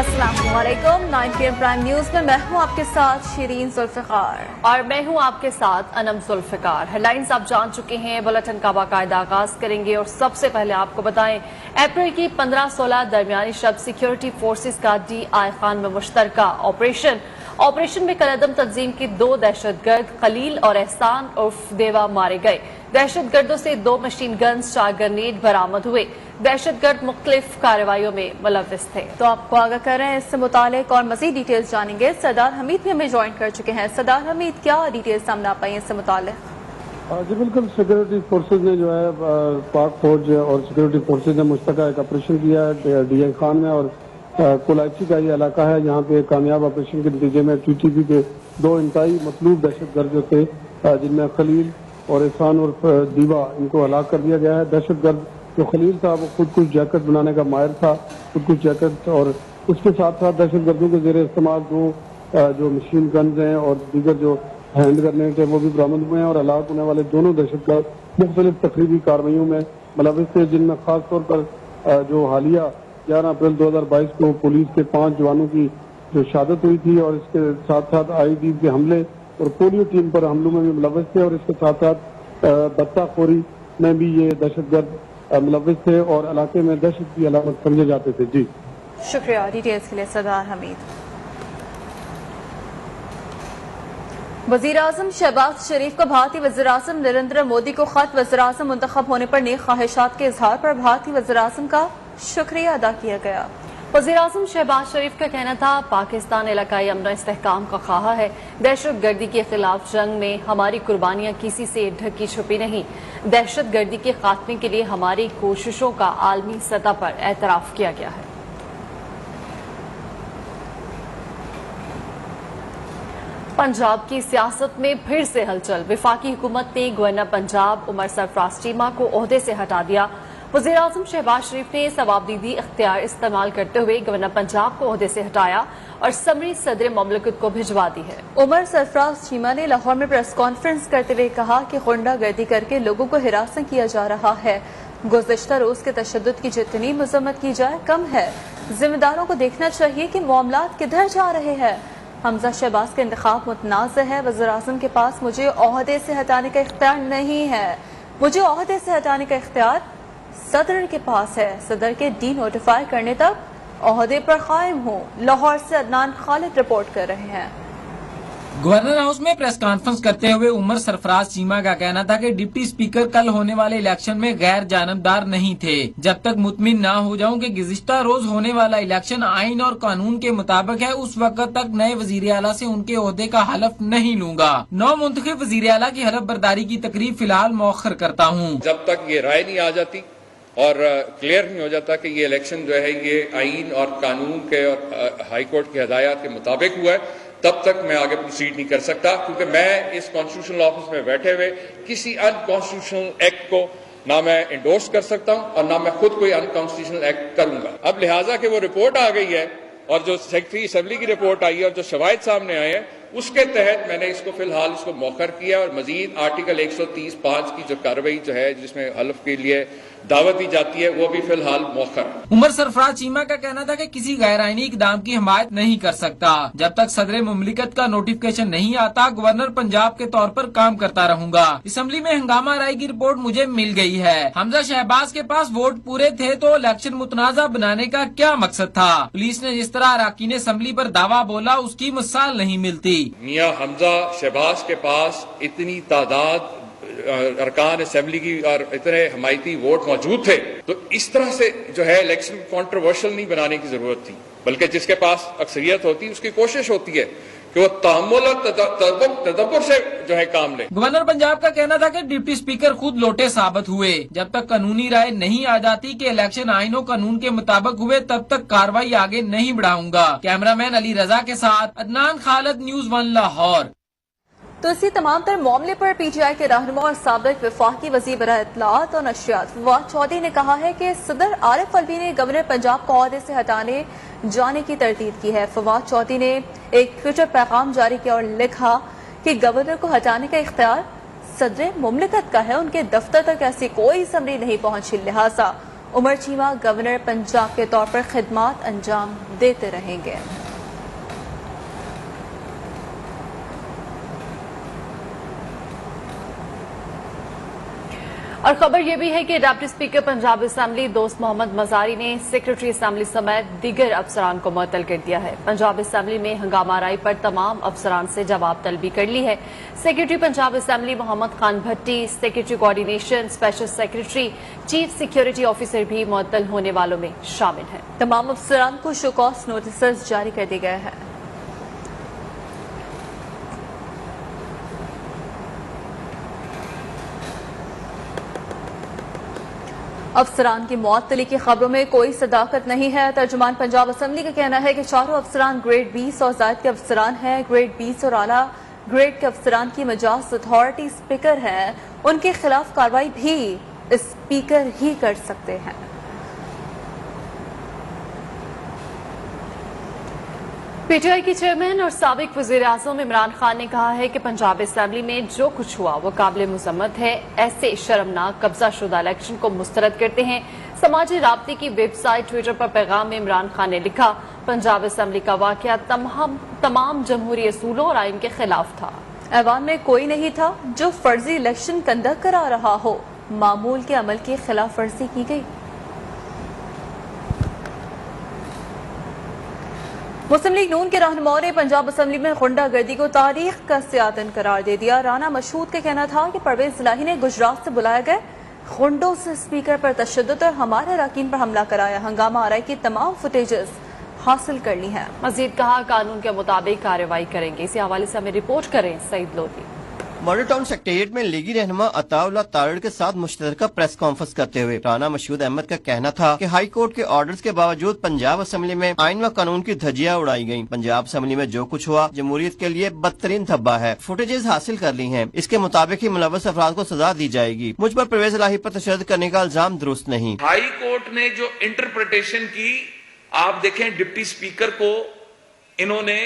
अस्सलाम वालेकुम। 9 PM prime news में मैं हूं आपके साथ शिरीन जुल्फिकार और मैं हूं आपके साथ अनम जुल्फिकार। हेडलाइंस आप जान चुके हैं, बुलेटिन का बाकायदा आगाज करेंगे और सबसे पहले आपको बताएं, अप्रैल की 15-16 दरमियानी शब सिक्योरिटी फोर्सेस का DI खान में मुश्तरका ऑपरेशन में कलअदम तंजीम के 2 दहशतगर्द खलील और एहसान उर्फ देवा मारे गए। दहशतगर्दों से 2 मशीन गन्स, 4 ग्रेनेड बरामद हुए। दहशतगर्द मुख्तलिफ कार्रवाइयों में मुलव्विस थे। तो आपको आगाह कर रहे हैं, इससे मुतालिक और मजीद डिटेल्स जानेंगे। सरदार हमीद भी हमें ज्वाइन कर चुके हैं। सरदार हमीद, क्या डिटेल्स सामने आ पाई इससे मुतालिक? जी बिल्कुल, सिक्योरिटी फोर्सेज ने जो है पाक फौज और सिक्योरिटी फोर्सेज ने मुश्तरका एक ऑपरेशन किया है DI खान में, और कोलाची का ये इलाका है। यहाँ पे कामयाब ऑपरेशन के नतीजे में TTP के 2 इंतहाई मतलूब दहशतगर्द जो थे, जिनमें खलील और एहसान उर्फ दीवा, इनको हलाक कर दिया गया है। दहशतगर्द जो खलील था वो खुद कुछ जैकेट बनाने का माहिर था, खुद कुछ जैकेट, और उसके साथ साथ दहशतगर्दों के जेर इस्तेमाल 2 जो मशीन गन्स हैं और दीगर जो हैंड करने थे वो भी बरामद हुए हैं। और हलाक होने वाले दोनों दहशतगर्द मुख्तलिफ तकरीबी कार्रवाइयों में मुलव्विस थे, जिनमें खास तौर पर जो हालिया 11 अप्रैल 2022 को पुलिस के 5 जवानों की जो शहादत हुई थी, और इसके साथ साथ IED के हमले और पोलियो टीम पर हमलों में भी मुलव्विस थे, और इसके साथ साथ बत्ताखोरी में भी ये दहशतगर्द मुलव्विस थे और इलाके में दहशत की अलामत समझे जाते थे। जी शुक्रिया डिटेल्स के लिए सरदार हमीद। वज़ीर-ए-आज़म शहबाज शरीफ को भारतीय वज़ीर-ए-आज़म नरेंद्र मोदी को खत वज़ीर-ए-आज़म मुंतखब होने पर नेक ख्वाहिशात के इजहार पर भारतीय वज़ीर-ए-आज़म का शुक्रिया अदा किया गया। वज़ीर-ए-आज़म शहबाज शरीफ का कहना था, पाकिस्तान इलाकाई अमन इस्तेहकाम का ख्वाह है। दहशतगर्दी के खिलाफ जंग में हमारी कुर्बानियां किसी से ढकी छुपी नहीं। दहशतगर्दी के खात्मे के लिए हमारी कोशिशों का आलमी सतह पर एतराफ किया गया है। पंजाब की सियासत में फिर से हलचल। वफाकी हुकूमत ने गवर्नर पंजाब उमर सरफराज चीमा को ओहदे से हटा दिया। वज़ीर-ए-आज़म शहबाज शरीफ ने सवाबदीदी इख्तियार इस्तेमाल करते हुए गवर्नर पंजाब को ओहदे से हटाया और समरी सदर ममलकत को भिजवा दी है। उमर सरफराज चीमा ने लाहौर में प्रेस कॉन्फ्रेंस करते हुए कहा कि गुंडागर्दी करके लोगों को हिरासत किया जा रहा है। गुज़िश्ता रोज के तशद्दुद की जितनी मजम्मत की जाए कम है। जिम्मेदारों को देखना चाहिए कि मामलात किधर जा रहे हैं। हमजा शहबाज का इंतखाब मुतनाज़ है। वज़ीर-ए-आज़म के पास मुझे ओहदे से हटाने का इख्तियार नहीं है। मुझे ओहदे से हटाने का इख्तियार सदर के पास है। सदर के डी-नोटिफाई करने तक ओहदे पर कायम हूँ। लाहौर से अदनान खालिद रिपोर्ट कर रहे हैं। गवर्नर हाउस में प्रेस कॉन्फ्रेंस करते हुए उमर सरफराज चीमा का कहना था कि डिप्टी स्पीकर कल होने वाले इलेक्शन में गैर जानबदार नहीं थे। जब तक मुतमिन ना हो जाऊं कि गुज़िश्ता रोज होने वाला इलेक्शन आइन और कानून के मुताबिक है, उस वक्त तक नए वजीर आला से उनके ओहदे का हलफ नहीं लूंगा। नौ मुंतखब वजीर आला की हलफ बर्दारी की तकरीब फिलहाल मौखर करता हूँ। जब तक ये राय नहीं आ जाती और क्लियर नहीं हो जाता कि ये इलेक्शन जो है ये आइन और कानून के और हाई कोर्ट की हदायत के मुताबिक हुआ है, तब तक मैं आगे प्रोसीड नहीं कर सकता, क्योंकि मैं इस कॉन्स्टिट्यूशनल ऑफिस में बैठे हुए किसी अनकॉन्स्टिट्यूशनल एक्ट को ना मैं इंडोर्स कर सकता हूं और ना मैं खुद कोई अनकॉन्स्टिट्यूशनल एक्ट करूंगा। अब लिहाजा कि वो रिपोर्ट आ गई है और जो सेक्रेटरी असेंबली की रिपोर्ट आई है और जो शवाहिद सामने आए हैं, उसके तहत मैंने इसको फिलहाल इसको मौखर किया और मजीद आर्टिकल 130(5) की जो कार्रवाई जो है जिसमें हल्फ के लिए दावत दी जाती है वो भी फिलहाल मौखर। उमर सरफराज चीमा का कहना था कि किसी गैर आईनी इकदाम की हिमायत नहीं कर सकता। जब तक सदर मुमलिकत का नोटिफिकेशन नहीं आता, गवर्नर पंजाब के तौर पर काम करता रहूंगा। असेंबली में हंगामा राय की रिपोर्ट मुझे मिल गई है। हमजा शहबाज के पास वोट पूरे थे तो इलेक्शन मुतनाज़ा बनाने का क्या मकसद था? पुलिस ने जिस तरह अराकीन असेंबली पर दावा बोला, उसकी मिसाल नहीं मिलती। मियां हमजा शहबाज के पास इतनी तादाद अरकान असेंबली की और इतने हमायती वोट मौजूद थे, तो इस तरह से जो है इलेक्शन कंट्रोवर्शियल नहीं बनाने की जरूरत थी, बल्कि जिसके पास अक्सरियत होती है उसकी कोशिश होती है कि वो तहम्मुल और तदब्बुर से जो है काम ले। गवर्नर पंजाब का कहना था कि डिप्टी स्पीकर खुद लोटे साबित हुए। जब तक कानूनी राय नहीं आ जाती कि इलेक्शन आइन और कानून के मुताबिक हुए, तब तक कार्रवाई आगे नहीं बढ़ाऊंगा। कैमरामैन अली रजा के साथ अदनान खालिद, न्यूज़ 1 लाहौर। तो इसी तमाम तर मामले पर PTI के रहनुमा और साबिक वफाकी वज़ीर बराए इत्तलाआत और नशरियात फवाद चौधरी ने कहा है कि सदर आरिफ अलवी ने गवर्नर पंजाब को ओहदे से हटाने जाने की तरतीब की है। फवाद चौधरी ने एक ट्विटर पैगाम जारी किया और लिखा कि गवर्नर को हटाने का इख्तियार सदर मुमलिकत का है। उनके दफ्तर तक ऐसी कोई समरी नहीं पहुंची, लिहाजा उमर चीमा गवर्नर पंजाब के तौर पर खिदमात अंजाम देते रहेंगे। और खबर यह भी है कि डिप्टी स्पीकर पंजाब असेंबली दोस्त मोहम्मद मजारी ने सेक्रेटरी असेंबली समेत दीगर अफसरान को मुअत्तल कर दिया है। पंजाब असेंबली में हंगामा राई पर तमाम अफसरान से जवाब तलबी कर ली है। Secretary Punjab assembly Muhammad Khan Bhatti, secretary coordination, special secretary, chief security officer भी मुअत्तल होने वालों में शामिल हैं। तमाम अफसरान को शो कॉज नोटिस जारी कर दिए गए हैं। अफसरान की मुअत्तली की खबरों में कोई सदाकत नहीं है। तर्जुमान पंजाब असेंबली का कहना है कि चारों अफसरान ग्रेड 20 और ज़ायद के अफसरान हैं। ग्रेड 20 और आला ग्रेड के अफसरान की मजाज अथॉरिटी स्पीकर है, उनके खिलाफ कार्रवाई भी स्पीकर ही कर सकते हैं। पीटीआई की चेयरमैन और साबिक वजीर आजम इमरान खान ने कहा है कि पंजाब असेंबली में जो कुछ हुआ वो काबिल मुजम्मत है। ऐसे शर्मनाक कब्जा शुदा इलेक्शन को मुस्तरद करते हैं। समाजी राब्ते की वेबसाइट ट्विटर पर पैगाम में इमरान खान ने लिखा, पंजाब असेंबली का वाकया तमाम जमहूरी असूलों और आइन के खिलाफ था। ऐवान में कोई नहीं था जो फर्जी इलेक्शन कंडक्ट करा रहा हो। मामूल के अमल की खिलाफ वर्जी की गई। मुस्लिम लीग नून के रहनुमाओं ने पंजाब असेंबली में गुंडागर्दी को तारीख का सियातन करार दे दिया। राना मशहूद का कहना था कि परवेज इलाही ने गुजरात से बुलाए गए गुंडों से स्पीकर पर तशद्दुद और हमारे अरकान पर हमला कराया। हंगामा आराई की तमाम फुटेजेस हासिल कर ली है। मजीद कहा, कानून के मुताबिक कार्रवाई करेंगे। इसी हवाले से हमें रिपोर्ट करें सईद लोधी। मॉडल टाउन सेक्रेटेरिएट में लीगी रहनुमा अताउल्लाह तारड़ के साथ मुश्तरका प्रेस कॉन्फ्रेंस करते हुए राना मशहूद अहमद का कहना था कि हाई कोर्ट के ऑर्डर्स के बावजूद पंजाब असेंबली में आइन व कानून की धज्जियां उड़ाई गईं। पंजाब असेंबली में जो कुछ हुआ जमहूरियत के लिए बदतरीन धब्बा है। फुटेजेस हासिल कर ली हैं, इसके मुताबिक ही मुलव्वस अफराद को सजा दी जाएगी। मुझ पर परवेज इलाही पर तशद्दुद करने का इल्जाम दुरुस्त नहीं। हाई कोर्ट ने जो इंटरप्रिटेशन की, आप देखें डिप्टी स्पीकर को इन्होंने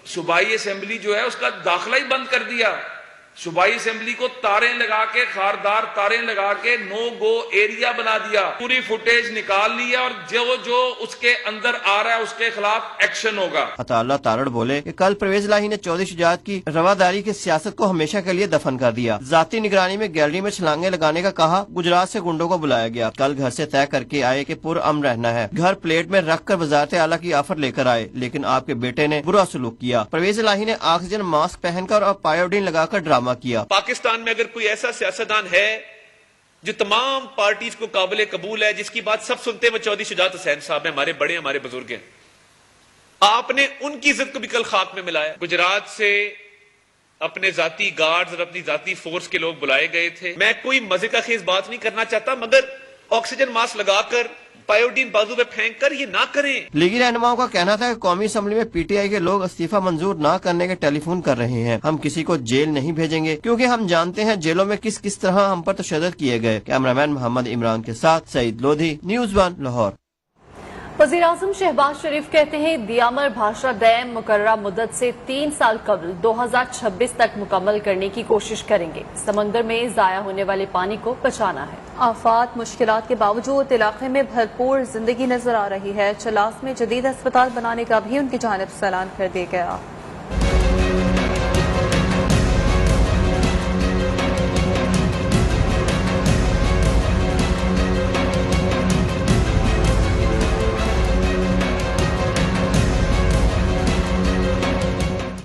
सूबाई असेंबली जो है उसका दाखिला ही बंद कर दिया। सूबाई असेंबली को तारें लगा के, खारदार तारें लगा के नो गो एरिया बना दिया। पूरी फुटेज निकाल ली है और जो उसके अंदर आ रहा है उसके खिलाफ एक्शन होगा। अताउल्लाह तारड़ बोले कि कल परवेज इलाही ने चौधरी शुजात की रवादारी की सियासत को हमेशा के लिए दफन कर दिया। जाती निगरानी में गैलरी में छलांगे लगाने का कहा। गुजरात से गुंडों को बुलाया गया। कल घर से तय करके आए कि पुरअमन रहना है। घर प्लेट में रख कर वजारत आला की ऑफर लेकर आए, लेकिन आपके बेटे ने बुरा सलूक किया। परवेज इलाही ने ऑक्सीजन मास्क पहनकर और पायोडीन लगाकर ड्रामा किया। पाकिस्तान में अगर कोई ऐसा सियासतदान है जो तमाम पार्टीज को काबिल कबूल है, जिसकी बात सब सुनते हैं, वो चौधरी शुजात हुसैन साहब हैं। हमारे बड़े, हमारे बुजुर्ग हैं। आपने उनकी इज्जत को भी कल खाक में मिलाया। गुजरात से अपने जाती गार्ड्स और अपनी जाती फोर्स के लोग बुलाए गए थे। मैं कोई मजे का खेज बात नहीं करना चाहता, मगर ऑक्सीजन मास्क लगाकर पायोडीन बाजू पे फेंक कर ये ना करें। लीगी रहनुमाओं का कहना था कि कौमी असेंबली में पीटीआई के लोग इस्तीफा मंजूर न करने के टेलीफोन कर रहे हैं। हम किसी को जेल नहीं भेजेंगे क्योंकि हम जानते हैं जेलों में किस किस तरह हम पर तशद्दुद किए गए। कैमरामैन मोहम्मद इमरान के साथ सईद लोधी, न्यूज़ 1 लाहौर। वज़ीर आज़म शहबाज शरीफ कहते हैं दियामर भाषा डैम मुकर्ररा मुद्दत से 3 साल कबल 2026 तक मुकम्मल करने की कोशिश करेंगे। समंदर में जाया होने वाले पानी को बचाना है। आफात मुश्किलात के बावजूद इलाके में भरपूर जिंदगी नजर आ रही है। चलास में जदीद अस्पताल बनाने का भी उनकी जानिब से ऐलान कर दिया गया।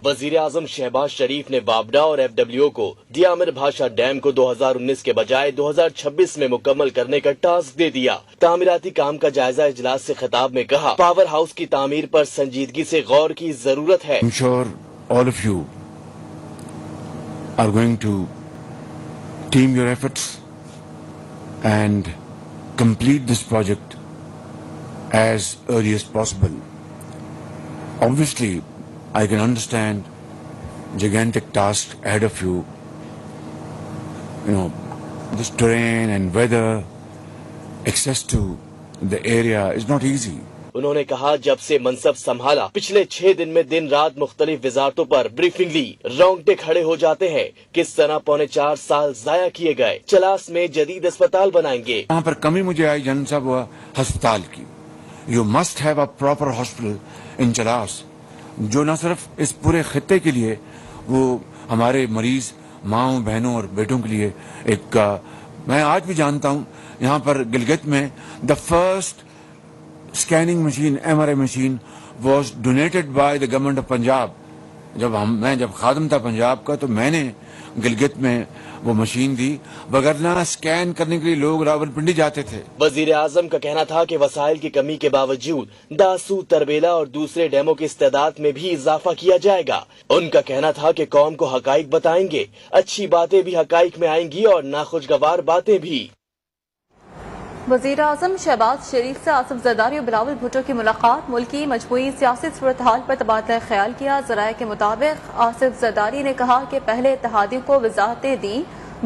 वजीर आजम शहबाज शरीफ ने वाबडा और FWO को दियामर भाषा डैम को 2019 के बजाय 2026 में मुकम्मल करने का टास्क दे दिया। तामीराती काम का जायजा इजलास से खिताब में कहा, पावर हाउस की तामीर पर संजीदगी से गौर की जरूरत है। I'm sure all of you are going to team your efforts and complete this project as early as possible. Obviously, I can understand gigantic task ahead of you. You know, this terrain and weather, access to the area is not easy. انہوں نے کہا جب سے منصب سنبھالا پچھلے 6 دن میں دن رات مختلف وزارتوں پر بریفنگ لی، رونگٹے کھڑے ہو جاتے ہیں، کس طرح 4.25 سال ضائع کیے گئے، چلاس میں جدید اسپتال بنائیں گے۔ یہاں پر کمی مجھے آئی جن صاحب وہ ہسپتال کی، you must have a proper hospital in Chilas, جو نہ صرف اس پورے خطے کے لیے وہ ہمارے مریض ماؤں بہنوں اور بیٹوں کے لیے ایک میں آج بھی جانتا ہوں یہاں پر گلگت میں the first scanning machine MRI machine was donated by the government of Punjab. میں جب خادم تھا پنجاب کا تو میں نے گلگت میں وہ مشین دی، وگرنہ اسکین کرنے کے لیے لوگ راولپنڈی جاتے تھے۔ وزیر اعظم کا کہنا تھا کہ وسائل کی کمی کے باوجود داسو، تربیلا اور دوسرے ڈیموں کی استعداد میں بھی اضافہ کیا جائے گا۔ ان کا کہنا تھا کہ قوم کو حقائق بتائیں گے، اچھی باتیں بھی حقائق میں آئیں گی اور ناخوشگوار باتیں بھی۔ وزیر اعظم شہباز شریف سے آصف زرداری اور بلاول بھٹو کی ملاقات، ملکی مجموعی سیاسی صورتحال پر تبادلہ خیال کیا۔ ذرائع کے مطابق آصف زرداری نے کہا کہ پہلے اتحادیوں کو وزارتیں دیں،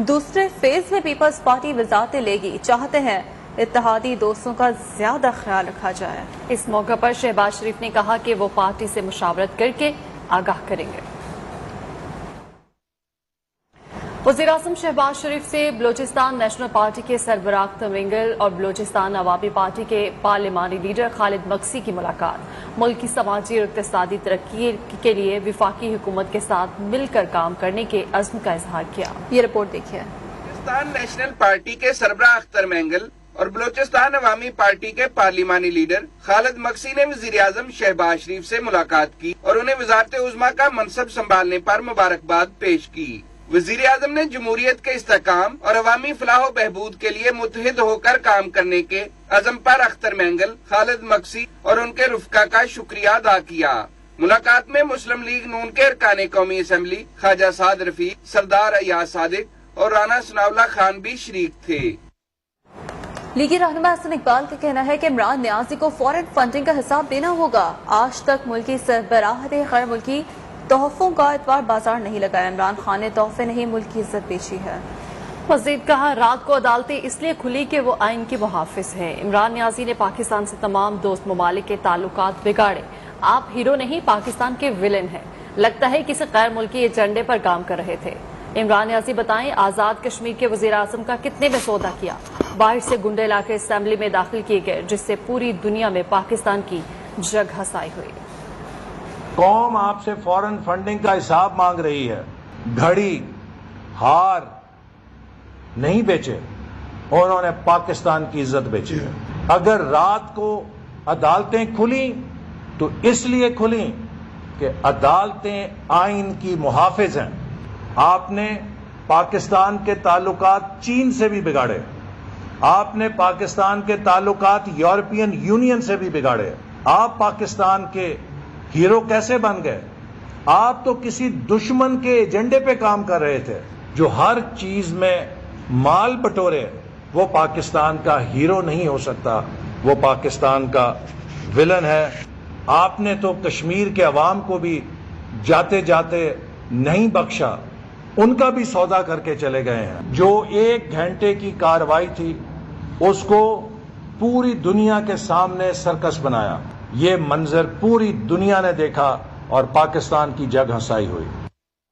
دوسرے فیز میں پیپلز پارٹی وزارتیں لے گی، چاہتے ہیں اتحادی دوستوں کا زیادہ خیال رکھا جائے۔ اس موقع پر شہباز شریف نے کہا کہ وہ پارٹی سے مشاورت کر کے آگاہ کریں گے۔ وزیر اعظم شہباز شریف سے بلوچستان نیشنل پارٹی کے سربراہ اختر مینگل اور بلوچستان عوامی پارٹی کے پارلیمانی لیڈر خالد مکسی کی ملاقات، ملک کی سماجی اور اقتصادی ترقی کے لیے وفاقی حکومت کے ساتھ مل کر کام کرنے کے عزم کا اظہار کیا۔ یہ رپورٹ دیکھیے۔ بلوچستان نیشنل پارٹی کے سربراہ اختر مینگل اور بلوچستان عوامی پارٹی کے پارلیمانی لیڈر خالد مکسی نے وزیر اعظم شہباز شریف سے ملاقات کی اور انہیں وزارت عظمیٰ کا منصب سنبھالنے پر مبارکباد پیش کی۔ وزیر اعظم نے جمہوریت کے استحکام اور عوامی فلاح و بہبود کے لیے متحد ہو کر کام کرنے کے عزم پر اختر مینگل، خالد مکسی اور ان کے رفقا کا شکریہ ادا کیا۔ ملاقات میں مسلم لیگ نون کے ارکان قومی اسمبلی خواجہ سعد رفیق، سردار ایاز صادق اور رانا ثناء اللہ خان بھی شریک تھے۔ لیگی رہنما احسن اقبال کا کہنا ہے کہ عمران نیازی کو فورن فنڈنگ کا حساب دینا ہوگا۔ آج تک ملکی سربراہ نے غیر ملکی تحفوں کا اعتبار بازار نہیں لگایا، عمران خان نے تحفے نہیں ملک کی عزت بیچی ہے۔ مزید کہا رات کو عدالتیں اس لیے کھلی کہ وہ آئین کے محافظ ہیں۔ عمران نیازی نے پاکستان سے تمام دوست ممالک کے تعلقات بگاڑے، آپ ہیرو نہیں پاکستان کے ویلن ہیں، لگتا ہے کسی غیر ملکی ایجنڈے پر کام کر رہے تھے۔ عمران نیازی بتائیں آزاد کشمیر کے وزیر اعظم کا کتنے میں سودا کیا، باہر سے گنڈے لا کے اسمبلی میں داخل کیے گئے جس سے پوری دنیا میں پاکستان کی جگ ہسائی ہوئی۔ قوم آپ سے فورن فنڈنگ کا حساب مانگ رہی ہے، گھڑی ہار نہیں بیچے، انہوں نے پاکستان کی عزت بیچی ہے۔ اگر رات کو عدالتیں کھلیں تو اس لیے کھلیں کہ عدالتیں آئین کی محافظ ہیں۔ آپ نے پاکستان کے تعلقات چین سے بھی بگاڑے، آپ نے پاکستان کے تعلقات یورپین یونین سے بھی بگاڑے، آپ پاکستان کے ہیرو کیسے بن گئے؟ آپ تو کسی دشمن کے ایجنڈے پہ کام کر رہے تھے جو ہر چیز میں مال بٹورے، وہ پاکستان کا ہیرو نہیں ہو سکتا، وہ پاکستان کا ویلن ہے۔ آپ نے تو کشمیر کے عوام کو بھی جاتے جاتے نہیں بخشا، ان کا بھی سودا کر کے چلے گئے ہیں۔ جو 1 گھنٹے کی کارروائی تھی اس کو پوری دنیا کے سامنے سرکس بنایا، یہ منظر پوری دنیا نے دیکھا اور پاکستان کی جگ ہنسائی ہوئی۔